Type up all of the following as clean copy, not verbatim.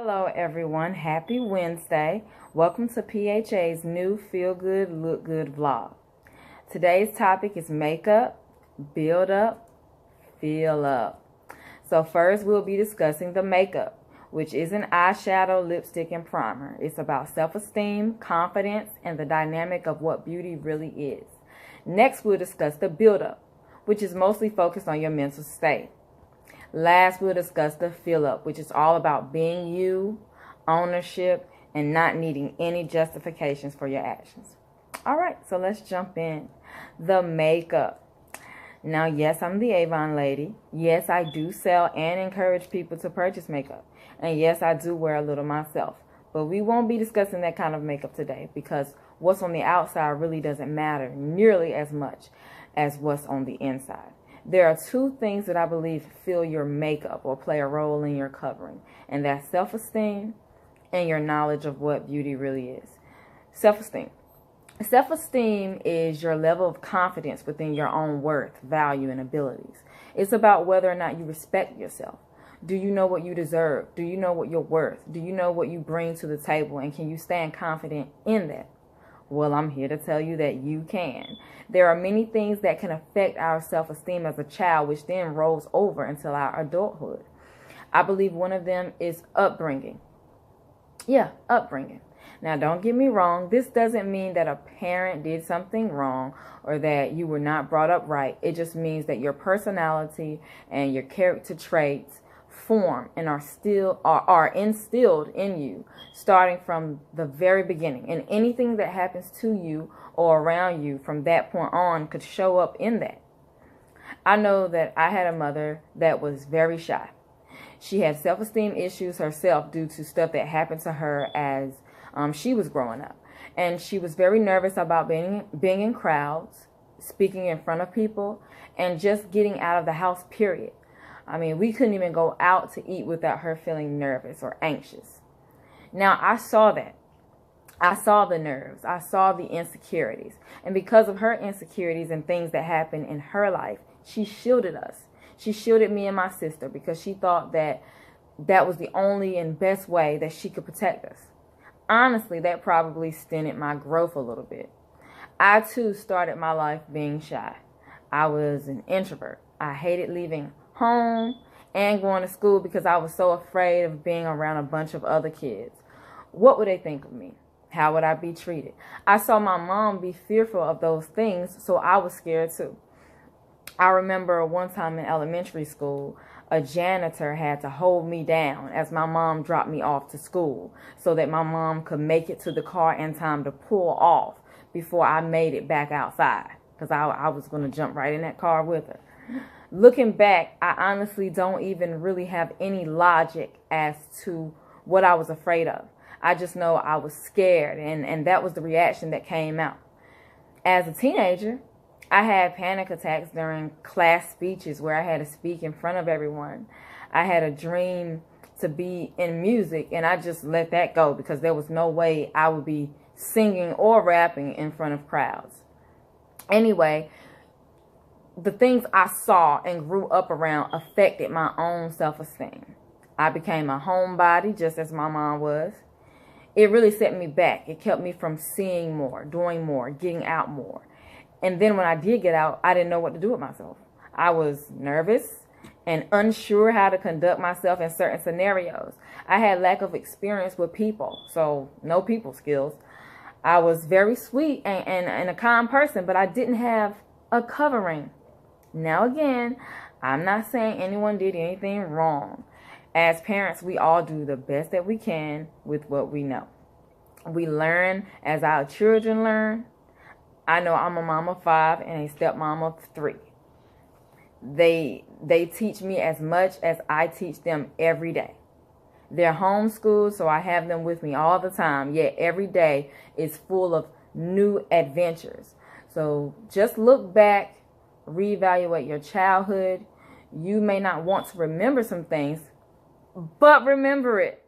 Hello everyone, happy Wednesday. Welcome to PHA's new Feel Good, Look Good vlog. Today's topic is makeup, build up, feel up. So first we'll be discussing the makeup, which is an eyeshadow, lipstick, and primer. It's about self-esteem, confidence, and the dynamic of what beauty really is. Next we'll discuss the build-up, which is mostly focused on your mental state. Last, we'll discuss the Feelup, which is all about being you, ownership, and not needing any justifications for your actions. All right, so let's jump in. The makeup. Now, yes, I'm the Avon lady. Yes, I do sell and encourage people to purchase makeup. And yes, I do wear a little myself. But we won't be discussing that kind of makeup today because what's on the outside really doesn't matter nearly as much as what's on the inside. There are two things that I believe fill your makeup or play a role in your covering, and that's self-esteem and your knowledge of what beauty really is. Self-esteem. Self-esteem is your level of confidence within your own worth, value, and abilities. It's about whether or not you respect yourself. Do you know what you deserve? Do you know what you're worth? Do you know what you bring to the table, and can you stand confident in that? Well, I'm here to tell you that you can. There are many things that can affect our self-esteem as a child, which then rolls over until our adulthood. I believe one of them is upbringing. Yeah, upbringing. Now, don't get me wrong. This doesn't mean that a parent did something wrong or that you were not brought up right. It just means that your personality and your character traits form and are instilled in you starting from the very beginning, and anything that happens to you or around you from that point on could show up in that. I know that I had a mother that was very shy. She had self-esteem issues herself due to stuff that happened to her as she was growing up, and she was very nervous about being in crowds, speaking in front of people, and just getting out of the house, period. I mean, we couldn't even go out to eat without her feeling nervous or anxious. Now, I saw that. I saw the nerves. I saw the insecurities. And because of her insecurities and things that happened in her life, she shielded us. She shielded me and my sister because she thought that that was the only and best way that she could protect us. Honestly, that probably stunted my growth a little bit. I, too, started my life being shy. I was an introvert. I hated leaving home and going to school because I was so afraid of being around a bunch of other kids. What would they think of me? How would I be treated? I saw my mom be fearful of those things, so I was scared too. I remember one time in elementary school, a janitor had to hold me down as my mom dropped me off to school so that my mom could make it to the car in time to pull off before I made it back outside, because I was going to jump right in that car with her. Looking back, I honestly don't even really have any logic as to what I was afraid of. I just know I was scared, and that was the reaction that came out. As a teenager, I had panic attacks during class speeches where I had to speak in front of everyone. I had a dream to be in music, and I just let that go because there was no way I would be singing or rapping in front of crowds. Anyway, the things I saw and grew up around affected my own self-esteem. I became a homebody just as my mom was. It really set me back. It kept me from seeing more, doing more, getting out more. And then when I did get out, I didn't know what to do with myself. I was nervous and unsure how to conduct myself in certain scenarios. I had lack of experience with people, so no people skills. I was very sweet and a kind person, but I didn't have a covering. Now again, I'm not saying anyone did anything wrong. As parents, we all do the best that we can with what we know. We learn as our children learn. I know I'm a mom of 5 and a stepmom of 3. They teach me as much as I teach them every day. They're homeschooled, so I have them with me all the time, yet every day is full of new adventures. So just look back, reevaluate your childhood. You may not want to remember some things, but remember it.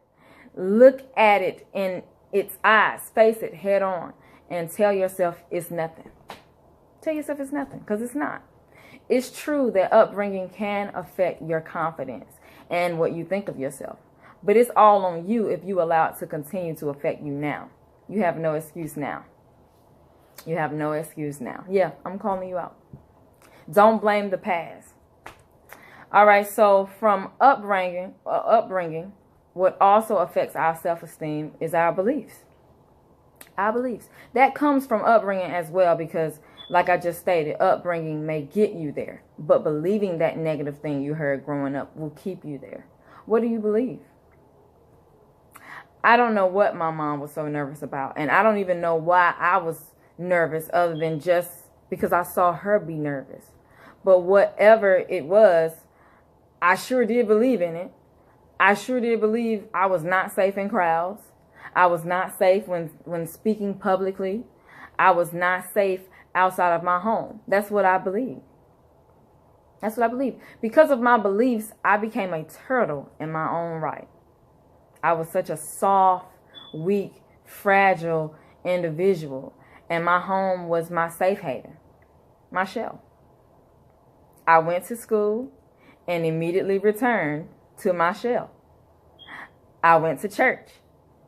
Look at it in its eyes, face it head on, and tell yourself it's nothing. Tell yourself it's nothing, because it's not. It's true that upbringing can affect your confidence and what you think of yourself. But it's all on you if you allow it to continue to affect you now. You have no excuse now. You have no excuse now. Yeah, I'm calling you out. Don't blame the past. All right, so from upbringing, what also affects our self-esteem is our beliefs. Our beliefs. That comes from upbringing as well because, like I just stated, upbringing may get you there. But believing that negative thing you heard growing up will keep you there. What do you believe? I don't know what my mom was so nervous about. And I don't even know why I was nervous other than just because I saw her be nervous. But whatever it was, I sure did believe in it. I sure did believe I was not safe in crowds. I was not safe when speaking publicly. I was not safe outside of my home. That's what I believe. That's what I believe. Because of my beliefs, I became a turtle in my own right. I was such a soft, weak, fragile individual. And my home was my safe haven, my shell. I went to school and immediately returned to my shell. I went to church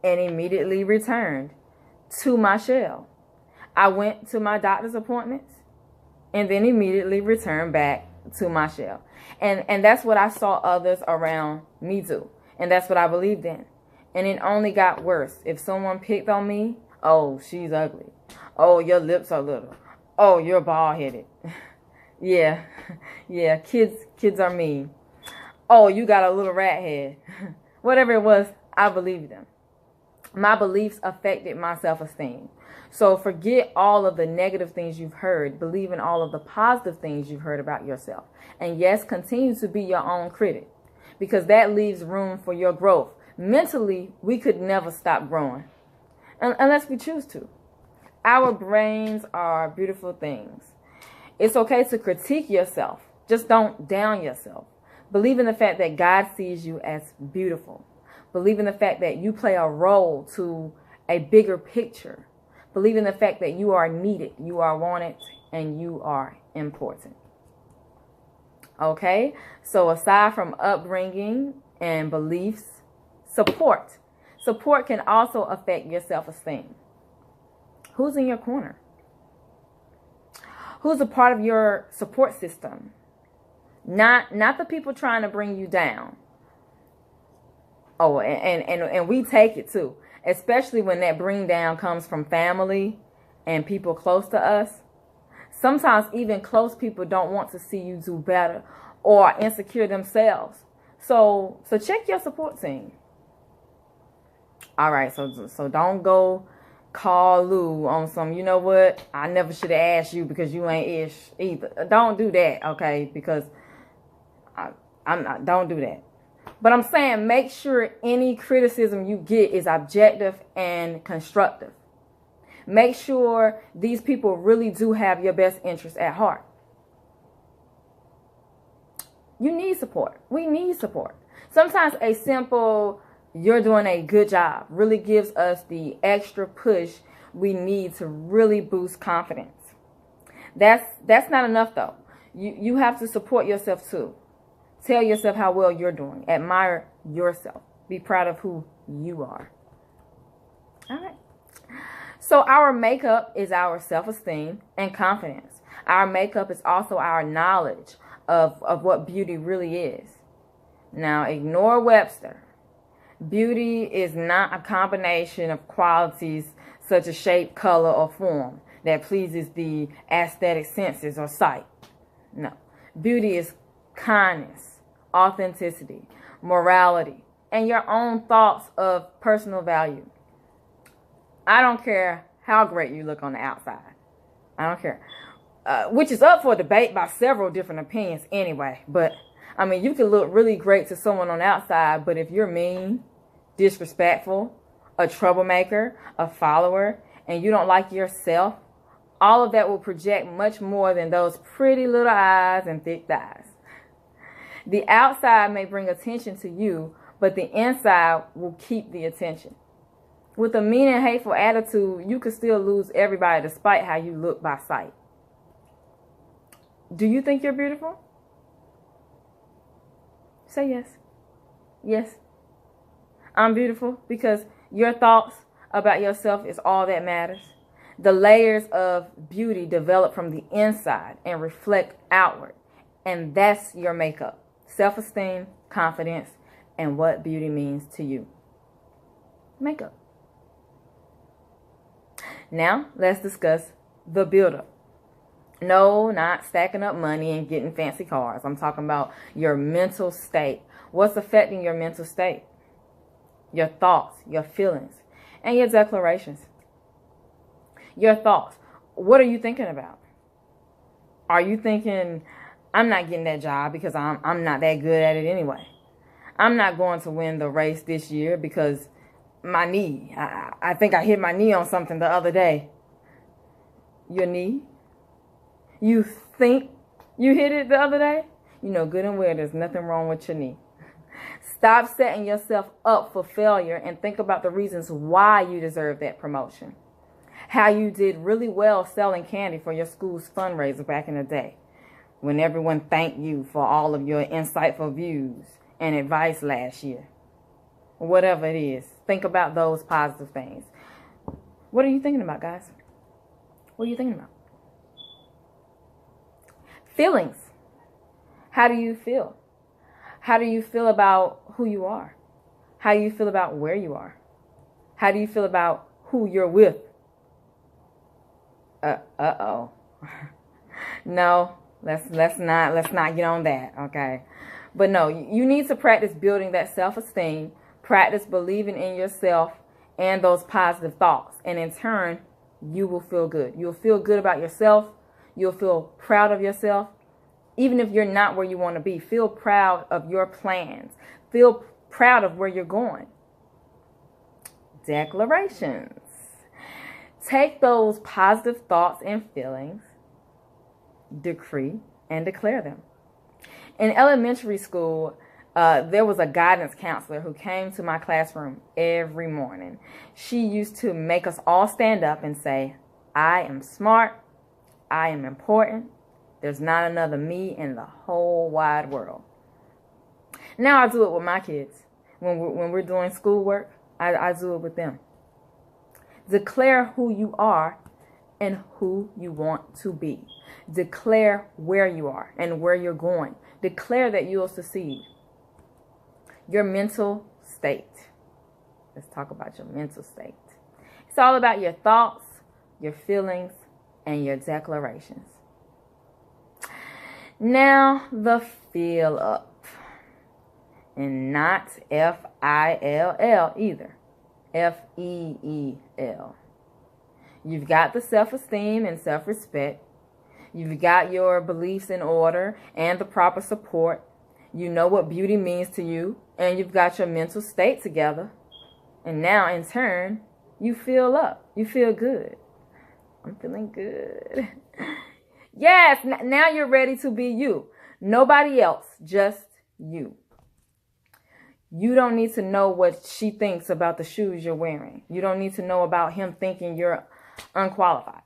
and immediately returned to my shell. I went to my doctor's appointments and then immediately returned back to my shell. And that's what I saw others around me do. And that's what I believed in. And it only got worse. If someone picked on me, oh, she's ugly. Oh, your lips are little. Oh, you're bald-headed. Yeah, kids are mean. Oh, you got a little rat head. Whatever it was, I believed them. My beliefs affected my self-esteem. So forget all of the negative things you've heard. Believe in all of the positive things you've heard about yourself. And yes, continue to be your own critic because that leaves room for your growth. Mentally, we could never stop growing unless we choose to. Our brains are beautiful things. It's okay to critique yourself. Just don't down yourself. Believe in the fact that God sees you as beautiful. Believe in the fact that you play a role to a bigger picture. Believe in the fact that you are needed, you are wanted, and you are important. Okay? So aside from upbringing and beliefs, support. Support can also affect your self-esteem. Who's in your corner? Who's a part of your support system? Not the people trying to bring you down. Oh, and we take it too. Especially when that bring down comes from family and people close to us. Sometimes even close people don't want to see you do better or are insecure themselves. So check your support team. All right, so don't go call Lou on some, you know what, I never should have asked you because you ain't ish either. Don't do that, okay? Because don't do that. But I'm saying make sure any criticism you get is objective and constructive. Make sure these people really do have your best interest at heart. You need support. We need support. Sometimes a simple, you're doing a good job, really gives us the extra push we need to really boost confidence. That's not enough though. You have to support yourself too. Tell yourself how well you're doing. Admire yourself. Be proud of who you are. All right. So our makeup is our self-esteem and confidence. Our makeup is also our knowledge of what beauty really is. Now, ignore Webster. Beauty is not a combination of qualities such as shape, color, or form that pleases the aesthetic senses or sight. No. Beauty is kindness, authenticity, morality, and your own thoughts of personal value. I don't care how great you look on the outside. I don't care. Which is up for debate by several different opinions anyway. But, I mean, you can look really great to someone on the outside, but if you're mean, disrespectful, a troublemaker, a follower, and you don't like yourself, all of that will project much more than those pretty little eyes and thick thighs. The outside may bring attention to you, but the inside will keep the attention. With a mean and hateful attitude, you could still lose everybody despite how you look by sight. Do you think you're beautiful? Say yes. Yes. I'm beautiful because your thoughts about yourself is all that matters. The layers of beauty develop from the inside and reflect outward. And that's your makeup. Self-esteem, confidence, and what beauty means to you. Makeup. Now, let's discuss the buildup. No, not stacking up money and getting fancy cars. I'm talking about your mental state. What's affecting your mental state? Your thoughts, your feelings, and your declarations. Your thoughts. What are you thinking about? Are you thinking, I'm not getting that job because I'm not that good at it anyway? I'm not going to win the race this year because my knee. I think I hit my knee on something the other day. Your knee? You think you hit it the other day? You know good and well there's nothing wrong with your knee. Stop setting yourself up for failure and think about the reasons why you deserve that promotion. How you did really well selling candy for your school's fundraiser back in the day, when everyone thanked you for all of your insightful views and advice last year. Whatever it is, think about those positive things. What are you thinking about, guys? What are you thinking about? Feelings. How do you feel? How do you feel about who you are? How do you feel about where you are? How do you feel about who you're with? Uh-oh. No, let's not get on that, okay? But no, you need to practice building that self-esteem, practice believing in yourself and those positive thoughts. And in turn, you will feel good. You'll feel good about yourself. You'll feel proud of yourself. Even if you're not where you want to be, feel proud of your plans. Feel proud of where you're going. Declarations. Take those positive thoughts and feelings, decree, and declare them. In elementary school, there was a guidance counselor who came to my classroom every morning. She used to make us all stand up and say, I am smart. I am important. There's not another me in the whole wide world. Now I do it with my kids. When we're doing schoolwork, I do it with them. Declare who you are and who you want to be. Declare where you are and where you're going. Declare that you'll succeed. Your mental state. Let's talk about your mental state. It's all about your thoughts, your feelings, and your declarations. Now, the feel up. And not F-I-L-L either. F-E-E-L. You've got the self-esteem and self-respect. You've got your beliefs in order and the proper support. You know what beauty means to you. And you've got your mental state together. And now, in turn, you feel up. You feel good. I'm feeling good. Yes, now you're ready to be you. Nobody else, just you. You don't need to know what she thinks about the shoes you're wearing. You don't need to know about him thinking you're unqualified.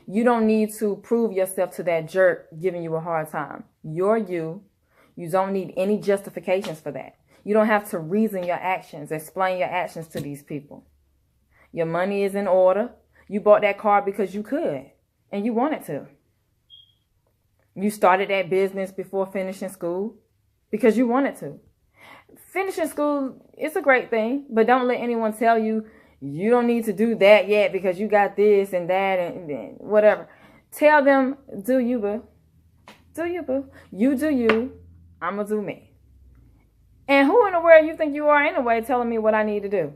You don't need to prove yourself to that jerk giving you a hard time. You're you. You don't need any justifications for that. You don't have to reason your actions, explain your actions to these people. Your money is in order. You bought that car because you could and you wanted to. You started that business before finishing school because you wanted to. Finishing school, it's a great thing, but don't let anyone tell you you don't need to do that yet because you got this and that and whatever. Tell them, do you, boo? Do you, boo? You do you. I'm going to do me. And who in the world you think you are anyway telling me what I need to do?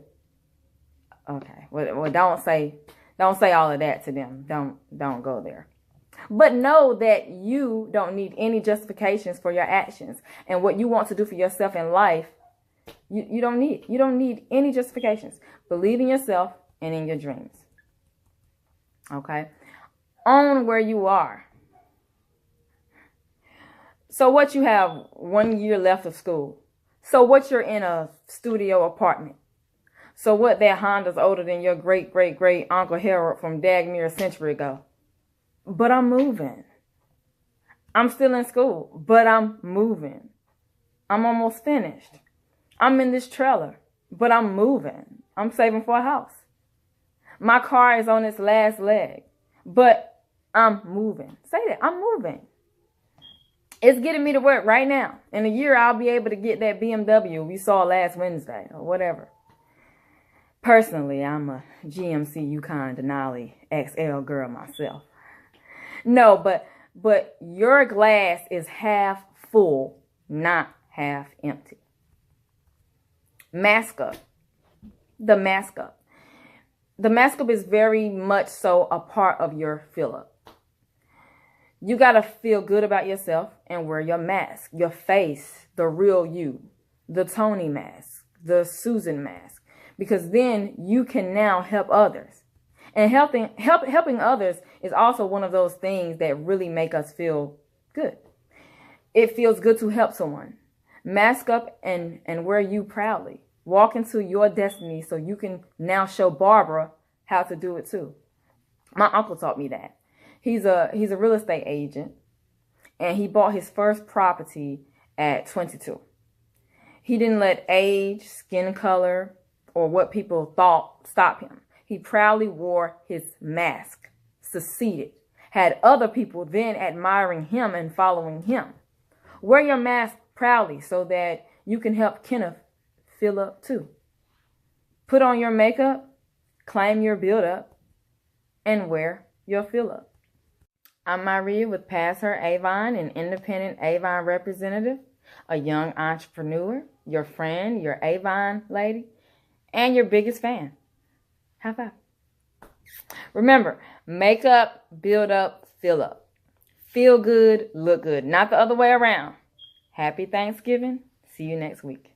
Okay. Well, don't say all of that to them. Don't go there. But know that you don't need any justifications for your actions. And what you want to do for yourself in life, you don't need any justifications. Believe in yourself and in your dreams. Okay? Own where you are. So what, you have 1 year left of school. So what, you're in a studio apartment. So what, that Honda's older than your great Uncle Harold from Dagmere a century ago. But I'm moving. I'm still in school, but I'm moving. I'm almost finished. I'm in this trailer, but I'm moving. I'm saving for a house. My car is on its last leg, but I'm moving. Say that, I'm moving. It's getting me to work right now. In a year, I'll be able to get that BMW we saw last Wednesday or whatever. Personally, I'm a GMC Yukon Denali XL girl myself. No, but your glass is half full, not half empty. Mask up. The mask up. The mask up is very much so a part of your fill up. You got to feel good about yourself and wear your mask, your face, the real you, the Tony mask, the Susan mask, because then you can now help others. And helping others is also one of those things that really make us feel good. It feels good to help someone. Mask up and wear you proudly. Walk into your destiny so you can now show Barbara how to do it too. My uncle taught me that. He's a real estate agent, and he bought his first property at 22. He didn't let age, skin color, or what people thought stop him. He proudly wore his mask, succeeded, had other people then admiring him and following him. Wear your mask proudly so that you can help Kenneth fill up too. Put on your makeup, claim your build up, and wear your fill up. I'm Myreah with Her Avon, an independent Avon representative, a young entrepreneur, your friend, your Avon lady, and your biggest fan. High five. Remember, make up, build up, fill up. Feel good, look good, not the other way around. Happy Thanksgiving. See you next week.